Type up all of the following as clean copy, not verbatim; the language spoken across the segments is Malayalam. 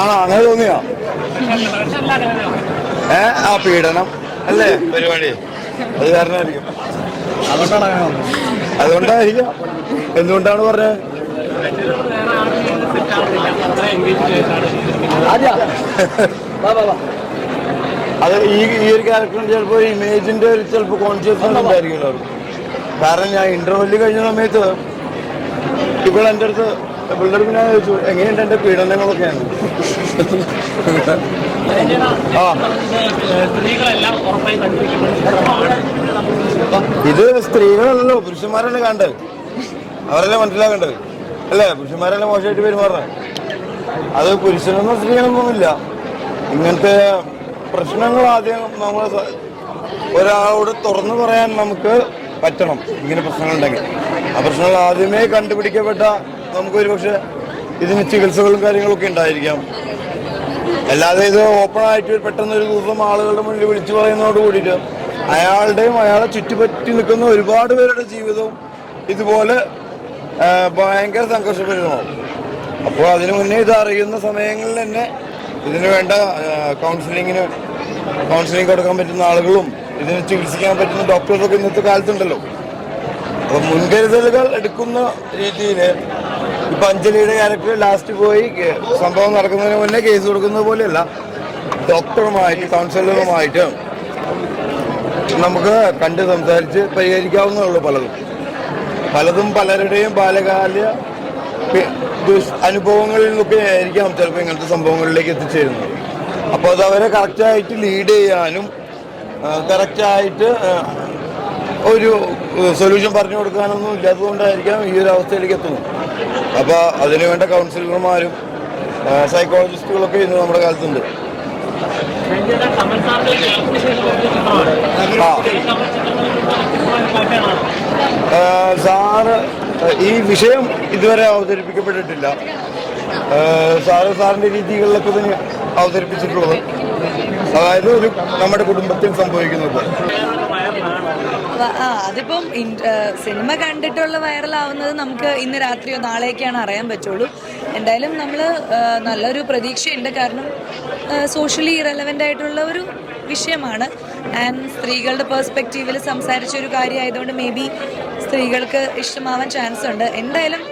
ആണോ? അങ്ങനെ തോന്നിയോ? ആ പീഡനം അല്ലേ പരിപാടി? അത് കാരണമായിരിക്കും. അതുകൊണ്ടായിരിക്കാം. എന്തുകൊണ്ടാണ് പറഞ്ഞത്? അത് ഈ ഒരു ക്യാരക്ടറിന് ചിലപ്പോൾ ഇമേജിന്റെ ഒരു ചിലപ്പോൾ കോൺഷ്യസ്നെസ് ഉണ്ടായിരിക്കുമല്ലോ. കാരണം ഞാൻ ഇന്റർവെല്ല് കഴിഞ്ഞ സമയത്ത് ഇവളെൻ്റെ അടുത്ത് പിള്ളേർ പിന്നെ ചോദിച്ചു എങ്ങനെയുണ്ട് എൻ്റെ പീഡനങ്ങളൊക്കെയാണ്. ഇത് സ്ത്രീകളല്ലല്ലോ, പുരുഷന്മാരല്ലേ കണ്ടത്, അവരല്ലേ മനസ്സിലാക്കേണ്ടത് അല്ലേ? പുരുഷന്മാരല്ലേ മോശമായിട്ട് പെരുമാറണം. അത് പുരുഷനൊന്നും സ്ത്രീകളൊന്നുമില്ല. ഇങ്ങനത്തെ പ്രശ്നങ്ങൾ ആദ്യം നമ്മൾ ഒരാളോട് തുറന്നു പറയാൻ നമുക്ക് പറ്റണം. ഇങ്ങനെ പ്രശ്നങ്ങളുണ്ടെങ്കിൽ ആ പ്രശ്നങ്ങൾ ആദ്യമേ കണ്ടുപിടിക്കപ്പെട്ട നമുക്കൊരു പക്ഷെ ഇതിന് ചികിത്സകളും കാര്യങ്ങളൊക്കെ ഉണ്ടായിരിക്കാം. അല്ലാതെ ഇത് ഓപ്പണായിട്ട് പെട്ടെന്ന് ഒരു ദിവസം ആളുകളുടെ മുന്നിൽ വിളിച്ചു പറയുന്നതോട് കൂടിയിട്ട് അയാളുടെയും അയാളെ ചുറ്റിപ്പറ്റി നിൽക്കുന്ന ഒരുപാട് പേരുടെ ജീവിതവും ഇതുപോലെ ഭയങ്കര സംഘർഷപരിതമാവും. അപ്പോൾ അതിനു മുന്നേ ഇത് അറിയുന്ന സമയങ്ങളിൽ തന്നെ ഇതിന് വേണ്ട കൗൺസിലിംഗ് കൊടുക്കാൻ പറ്റുന്ന ആളുകളും ഇതിന് ചികിത്സിക്കാൻ പറ്റുന്ന ഡോക്ടേഴ്സൊക്കെ ഇന്നത്തെ കാലത്തുണ്ടല്ലോ. അപ്പം മുൻകരുതലുകൾ എടുക്കുന്ന രീതിയിൽ ഇപ്പം അഞ്ജലിയുടെ ക്യാരക്ടർ ലാസ്റ്റ് പോയി സംഭവം നടക്കുന്നതിന് മുന്നേ കേസ് കൊടുക്കുന്നത് പോലെയല്ല, ഡോക്ടറുമായിട്ട് കൗൺസിലറുമായിട്ട് നമുക്ക് കണ്ട് സംസാരിച്ച് പരിഹരിക്കാവുന്നേ ഉള്ളൂ. പലതും പലരുടെയും ബാല്യകാല അനുഭവങ്ങളിൽ നിന്നൊക്കെ ആയിരിക്കാം ചിലപ്പോൾ ഇങ്ങനത്തെ സംഭവങ്ങളിലേക്ക് എത്തിച്ചേരുന്നത്. അപ്പോൾ അത് അവരെ കറക്റ്റായിട്ട് ലീഡ് ചെയ്യാനും കറക്റ്റായിട്ട് ഒരു സൊല്യൂഷൻ പറഞ്ഞു കൊടുക്കാനൊന്നും ഇല്ലാത്തതുകൊണ്ടായിരിക്കാം ഈ ഒരു അവസ്ഥയിലേക്ക് എത്തുന്നത്. അപ്പോൾ അതിനുവേണ്ട കൗൺസിലർമാരും സൈക്കോളജിസ്റ്റുകളൊക്കെ ഇന്ന് നമ്മുടെ കാലത്തുണ്ട്. സാറ് ഈ വിഷയം ഇതുവരെ അവതരിപ്പിക്കപ്പെട്ടിട്ടില്ല. സാറിൻ്റെ രീതികളിലൊക്കെ തന്നെ അവതരിപ്പിച്ചിട്ടുള്ളത്, അതായത് ഒരു നമ്മുടെ കുടുംബത്തിൽ സംഭവിക്കുന്നത്. അതിപ്പം സിനിമ കണ്ടിട്ടുള്ള വൈറലാവുന്നത് നമുക്ക് ഇന്ന് രാത്രിയോ നാളെയൊക്കെയാണ് അറിയാൻ പറ്റുള്ളൂ. എന്തായാലും നമ്മൾ നല്ലൊരു പ്രതീക്ഷയുണ്ട്. കാരണം സോഷ്യലി റെലവൻ്റ് ആയിട്ടുള്ള ഒരു വിഷയമാണ്. ആൻഡ് സ്ത്രീകളുടെ പെർസ്പെക്റ്റീവിൽ സംസാരിച്ച ഒരു കാര്യമായതുകൊണ്ട് മേ ബി സ്ത്രീകൾക്ക് ഇഷ്ടമാവാൻ ചാൻസ് ഉണ്ട്. എന്തായാലും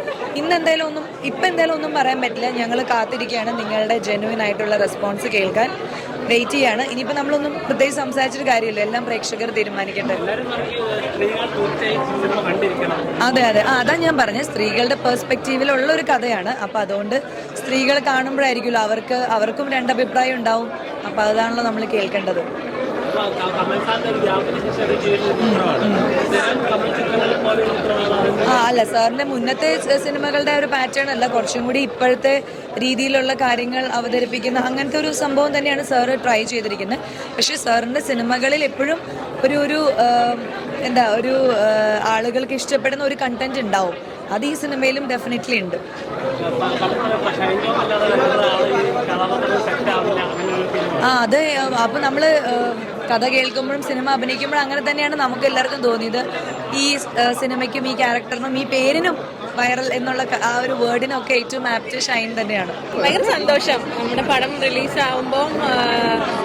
ഇപ്പം ഒന്നും പറയാൻ പറ്റില്ല. ഞങ്ങൾ കാത്തിരിക്കുകയാണ് നിങ്ങളുടെ ജെന്യുവൻ ആയിട്ടുള്ള റെസ്പോൺസ് കേൾക്കാൻ വെയിറ്റ് ചെയ്യാണ്. ഇനിയിപ്പോൾ നമ്മളൊന്നും പ്രത്യേകിച്ച് സംസാരിച്ചിട്ട് കാര്യമില്ല, എല്ലാം പ്രേക്ഷകർ തീരുമാനിക്കട്ടെ. അതെ അതാ ഞാൻ പറഞ്ഞത്, സ്ത്രീകളുടെ പെർസ്പെക്റ്റീവിലുള്ള ഒരു കഥയാണ്. അപ്പോൾ അതുകൊണ്ട് സ്ത്രീകൾ കാണുമ്പോഴായിരിക്കുമല്ലോ അവർക്കും രണ്ടഭിപ്രായം ഉണ്ടാവും. അപ്പോൾ അതാണല്ലോ നമ്മൾ കേൾക്കേണ്ടത്. അല്ല, സാറിന്റെ മുന്നത്തെ സിനിമകളുടെ ഒരു പാറ്റേൺ അല്ല, കുറച്ചും കൂടി ഇപ്പോഴത്തെ രീതിയിലുള്ള കാര്യങ്ങൾ അവതരിപ്പിക്കുന്ന അങ്ങനത്തെ ഒരു സംഭവം തന്നെയാണ് സാറ് ട്രൈ ചെയ്തിരിക്കുന്നത്. പക്ഷെ സാറിന്റെ സിനിമകളിൽ എപ്പോഴും ഒരു ആളുകൾക്ക് ഇഷ്ടപ്പെടുന്ന ഒരു കണ്ടന്റ് ഉണ്ടാവും. അത് ഈ സിനിമയിലും ഡെഫിനറ്റ്ലി ഉണ്ട്. അത് അപ്പോൾ നമ്മൾ കഥ കേൾക്കുമ്പോഴും സിനിമ അഭിനയിക്കുമ്പോഴും അങ്ങനെ തന്നെയാണ് നമുക്ക് എല്ലാവർക്കും തോന്നിയത്. ഈ സിനിമയ്ക്കും ഈ ക്യാരക്ടറിനും ഈ പേരിനും വൈറൽ എന്നുള്ള ആ ഒരു വേർഡിനൊക്കെ ഏറ്റവും ആപ്റ്റ് ഷൈൻ തന്നെയാണ്. ഭയങ്കര സന്തോഷം. നമ്മുടെ പടം റിലീസാവുമ്പം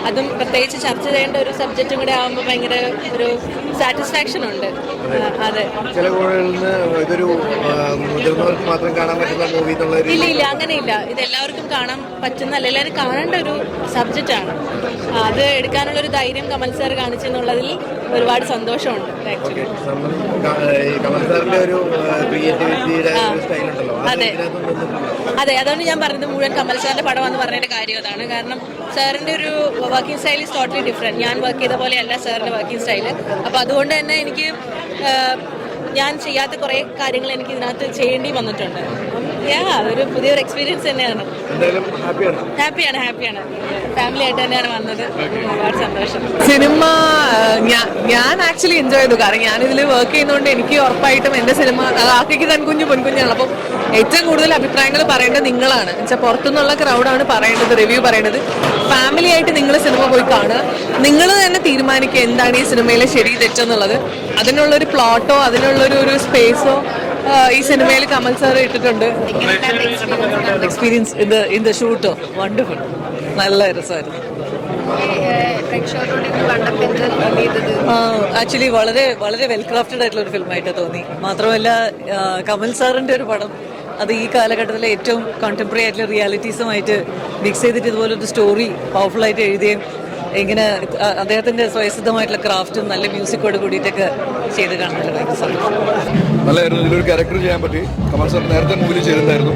അതും പ്രത്യേകിച്ച് ചർച്ച ചെയ്യേണ്ട ഒരു സബ്ജക്റ്റും കൂടെ ആകുമ്പോൾ ഭയങ്കര ഒരു സാറ്റിസ്ഫാക്ഷൻ ഉണ്ട്. അതെ, ഇല്ല അങ്ങനെയില്ല. ഇത് എല്ലാവർക്കും കാണാൻ പറ്റുന്ന, എല്ലാവരും കാണേണ്ട ഒരു സബ്ജക്റ്റാണ്. അത് എടുക്കാനുള്ള ഒരു ധൈര്യം കമൽ സാർ കാണിച്ചെന്നുള്ളതിൽ ഒരുപാട് സന്തോഷമുണ്ട്. അതെ, അതുകൊണ്ട് ഞാൻ പറഞ്ഞത് മുഴുവൻ കമൽ സാറിന്റെ പടമാണെന്ന് പറഞ്ഞതിന്റെ കാര്യം അതാണ്. കാരണം സാറിന്റെ ഒരു working style is totally different. ഞാൻ വർക്ക് ചെയ്ത പോലെയല്ല സാറിന്റെ വർക്കിംഗ് സ്റ്റൈല്. അപ്പോൾ അതുകൊണ്ട് തന്നെ എനിക്ക് ഞാൻ ചെയ്യാത്ത കുറേ കാര്യങ്ങൾ എനിക്ക് ഇതിനകത്ത് ചെയ്യേണ്ടി വന്നിട്ടുണ്ട്. അതൊരു പുതിയൊരു എക്സ്പീരിയൻസ് തന്നെയാണ്. എന്തായാലും ഹാപ്പിയാണ്. ഹാപ്പിയാണ്. ഫാമിലി ആയിട്ട് തന്നെയാണ് വന്നത്. ഒരുപാട് സന്തോഷം. സിനിമ ഞാൻ ആക്ച്വലി എൻജോയ് ചെയ്തു. കാരണം ഞാനിതിൽ വർക്ക് ചെയ്യുന്നതുകൊണ്ട് എനിക്ക് ഉറപ്പായിട്ടും എൻ്റെ സിനിമ ആക്കിക്ക് കൺകുഞ്ഞു പൊൻകുഞ്ഞാണ്. അപ്പം ഏറ്റവും കൂടുതൽ അഭിപ്രായങ്ങൾ പറയേണ്ടത് നിങ്ങളാണ്. എന്നുവെച്ചാൽ പുറത്തുനിന്നുള്ള ക്രൗഡാണ് പറയേണ്ടത്, റിവ്യൂ പറയേണ്ടത്. ഫാമിലി ആയിട്ട് നിങ്ങൾ സിനിമ പോയി കാണുക. നിങ്ങൾ തന്നെ തീരുമാനിക്കുക എന്താണ് ഈ സിനിമയിലെ ശരി തെറ്റെന്നുള്ളത്. അതിനുള്ളൊരു പ്ലോട്ടോ അതിനുള്ളൊരു സ്പേസോ ഈ സിനിമയിൽ കമൽ സാർ ഇട്ടിട്ടുണ്ട്. എക്സ്പീരിയൻസ് ഇൻ ദ ഷൂട്ടോ വണ്ടർഫുൾ, നല്ല രസമായിരുന്നു. ആക്ച്വലി വളരെ വളരെ വെൽ ക്രാഫ്റ്റഡ് ആയിട്ടുള്ള ഒരു ഫിലിമായിട്ട് തോന്നി. മാത്രമല്ല കമൽ സാറിന്റെ ഒരു പടം അത് ഈ കാലഘട്ടത്തിലെ ഏറ്റവും കോണ്ടംപററി ആയിട്ടുള്ള റിയാലിറ്റീസുമായിട്ട് മിക്സ് ചെയ്തിട്ട് ഇതുപോലൊരു സ്റ്റോറി പവർഫുൾ ആയിട്ട് എഴുതുകയും ഇങ്ങനെ അദ്ദേഹത്തിന്റെ സ്വയസിദ്ധമായിട്ടുള്ള ക്രാഫ്റ്റും നല്ല മ്യൂസിക്കോട് കൂടിയിട്ടൊക്കെ ചെയ്ത് കാണാൻ ഭയങ്കര സന്തോഷം. നല്ലതായിരുന്നു. ഇതിലൊരു ക്യാരക്ടർ ചെയ്യാൻ പറ്റി. കമൽ സാർ നേരത്തെ മൂവിയിൽ ചെയ്തിട്ടുണ്ടായിരുന്നു.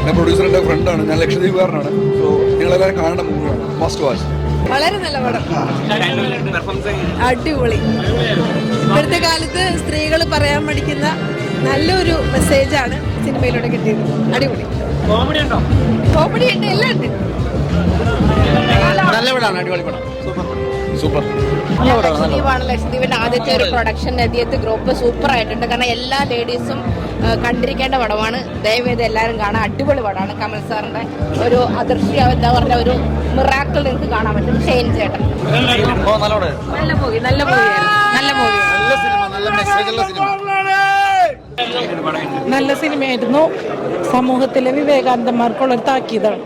ഞാൻ പ്രൊഡ്യൂസറിന്റെ ഫ്രണ്ടാണ്, ഞാൻ ലക്ഷദ്വീപുകാരനാണ്. സോ നിങ്ങളെല്ലാവരും കാണേണ്ട മൂവിയാണ്, മസ്റ്റ് വാച്ച്. വളരെ നല്ല പടം, അടിപൊളി. ഇപ്പോഴത്തെ കാലത്ത് സ്ത്രീകൾ പറയാൻ പഠിക്കുന്ന നല്ലൊരു മെസ്സേജാണ് സിനിമയിലൂടെ കിട്ടിയത്. അടിപൊളി. കോമഡി ഉണ്ട്, എല്ലാം ഉണ്ട്. നല്ല പടമാണ്, അടിപൊളി പടം. സൂപ്പർ. ലക്ഷദ്വീപിന്റെ ആദ്യത്തെ ഒരു പ്രൊഡക്ഷൻ നദിയത്ത് ഗ്രൂപ്പ് സൂപ്പർ ആയിട്ടുണ്ട്. കാരണം എല്ലാ ലേഡീസും കണ്ടിരിക്കേണ്ട പടമാണ്. ദയവേത് എല്ലാവരും കാണാൻ. അടിപൊളി പടമാണ്. കമൽ സാറിന്റെ ഒരു അദൃശ്യ എന്താ പറഞ്ഞ ഒരു മിറാക്കിൾ നിങ്ങൾക്ക് കാണാൻ പറ്റും. ഷെയ്ൻ ചേട്ടൻ നല്ല മൂവി, നല്ല മൂവി. നല്ല സിനിമയായിരുന്നു. സമൂഹത്തിലെ വിവേകാനന്ദന്മാർക്കുള്ള ഒരു താക്കീതാണ്.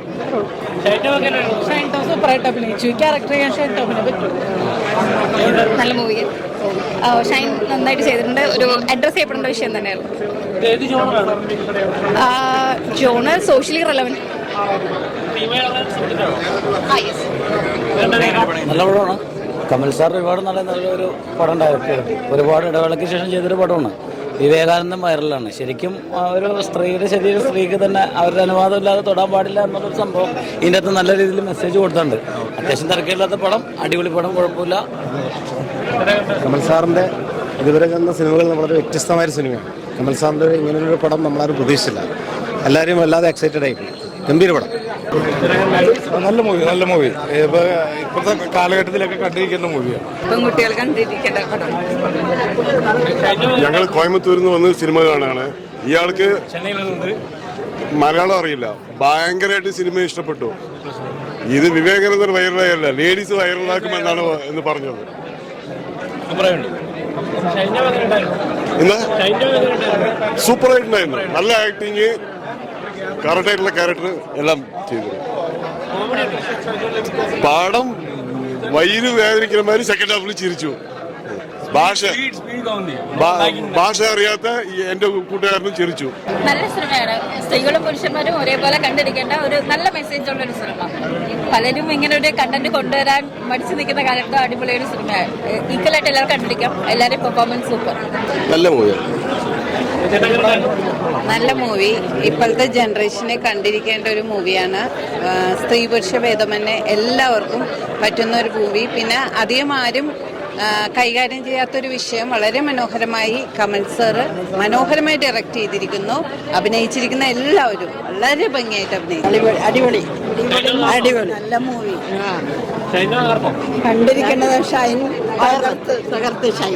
ഷൈൻ ടോം സൂപ്പറായിട്ട് അഭിനയിച്ചു. ഈ ക്യാരക്ടർ ചെയ്യാൻ ഷൈൻ ടോമിനെ പറ്റും. നല്ല മൂവി. ഷൈൻ നന്നായിട്ട് ചെയ്തിട്ടുണ്ട്. ഒരു അഡ്രസ് ചെയ്യപ്പെടേണ്ട വിഷയം തന്നെയായിരുന്നു. Genre socially relevant. നല്ല പടമാണ്. കമൽ സാർ ഒരുപാട് നല്ലൊരു പടം ഡയറക്റ്റ് ചെയ്തു. ഒരുപാട് ഇടവേളയ്ക്ക് ശേഷം ചെയ്തൊരു പടമാണ്. വിവേകാനന്ദൻ വൈറലാണ്. ശരിക്കും ഒരു സ്ത്രീയുടെ ശരീരം സ്ത്രീക്ക് തന്നെ അവരുടെ അനുവാദം ഇല്ലാതെ തൊടാൻ പാടില്ല എന്നുള്ളൊരു സംഭവം ഇതിൻ്റെ അകത്ത് നല്ല രീതിയിൽ മെസ്സേജ് കൊടുത്തിട്ടുണ്ട്. അത്യാവശ്യം തിരക്കില്ലാത്ത പടം, അടിപൊളി പടം, കുഴപ്പമില്ല. കമൽ സാറിൻ്റെ ഇതുവരെ കണ്ട സിനിമകൾ വളരെ വ്യത്യസ്തമായൊരു സിനിമയാണ്. കമൽ സാറിൻ്റെ ഇങ്ങനൊരു പടം നമ്മളാരും പ്രതീക്ഷിച്ചില്ല. എല്ലാവരും വല്ലാതെ എക്സൈറ്റഡ് ആയിപ്പോയി. ഗംഭീര പടം. നല്ല മൂവി. ഇപ്പോഴത്തെ കാലഘട്ടത്തിലൊക്കെ കണ്ടിരിക്കുന്ന മൂവിയാണ്. പെൺകുട്ടികൾ കണ്ടിരിക്കേണ്ട പടം. ഞങ്ങൾ കോയമ്പത്തൂരിൽ നിന്ന് വന്ന് സിനിമ കാണാണ്. ഇയാൾക്ക് മലയാളം അറിയില്ല. ഭയങ്കരമായിട്ട് സിനിമ ഇഷ്ടപ്പെട്ടു. ഇത് വിവേകാനന്ദൻ വൈറലായല്ല, ലേഡീസ് വൈറലാക്കുമെന്നാണ് എന്ന് പറഞ്ഞത്. ഇന്ന് സൂപ്പറായിട്ടുണ്ടായിരുന്നു. നല്ല ആക്ടിങ്, കറക്റ്റായിട്ടുള്ള ക്യാരക്ടർ എല്ലാം ചെയ്തു. പാടം വയിറ് വേദനിക്കുന്ന മാതിരി സെക്കൻഡ് ഹാഫിൽ ചിരിച്ചു. ഭാഷ അറിയാത്ത എന്റെ കൂട്ടുകാരനും ചിരിച്ചു. നല്ല സിനിമയാണ്. സ്ത്രീകളും പുരുഷന്മാരും ഒരേപോലെ കണ്ടിരിക്കേണ്ട ഒരു നല്ല മെസ്സേജ് ഉള്ള ഒരു സിനിമ. പലരും ഇങ്ങനെ ഒരു കണ്ടന്റ് കൊണ്ടുവരാൻ മടിച്ചു നിൽക്കുന്ന കാലത്ത് അടിപൊളിയൊരു സിനിമയാണ്. ഈക്വലായിട്ട് എല്ലാവരും കണ്ടിരിക്കാം. എല്ലാവരും പെർഫോമൻസ് സൂപ്പർ. നല്ല മൂവിയാണ്. നല്ല മൂവി. ഇപ്പോഴത്തെ ജനറേഷനെ കണ്ടിരിക്കേണ്ട ഒരു മൂവിയാണ്. സ്ത്രീ പുരുഷ ഭേദമന്യേ എല്ലാവർക്കും പറ്റുന്ന ഒരു മൂവി. പിന്നെ അധികം ആരും കൈകാര്യം ചെയ്യാത്തൊരു വിഷയം വളരെ മനോഹരമായി കമൽ സാറ് മനോഹരമായി ഡയറക്റ്റ് ചെയ്തിരിക്കുന്നു. അഭിനയിച്ചിരിക്കുന്ന എല്ലാവരും വളരെ ഭംഗിയായിട്ട് അഭിനയിച്ചു. അടിപൊളി. നല്ല മൂവി. കണ്ടിരിക്കേണ്ടത് ഷൈൻ തകർത്ത് ഷൈൻ.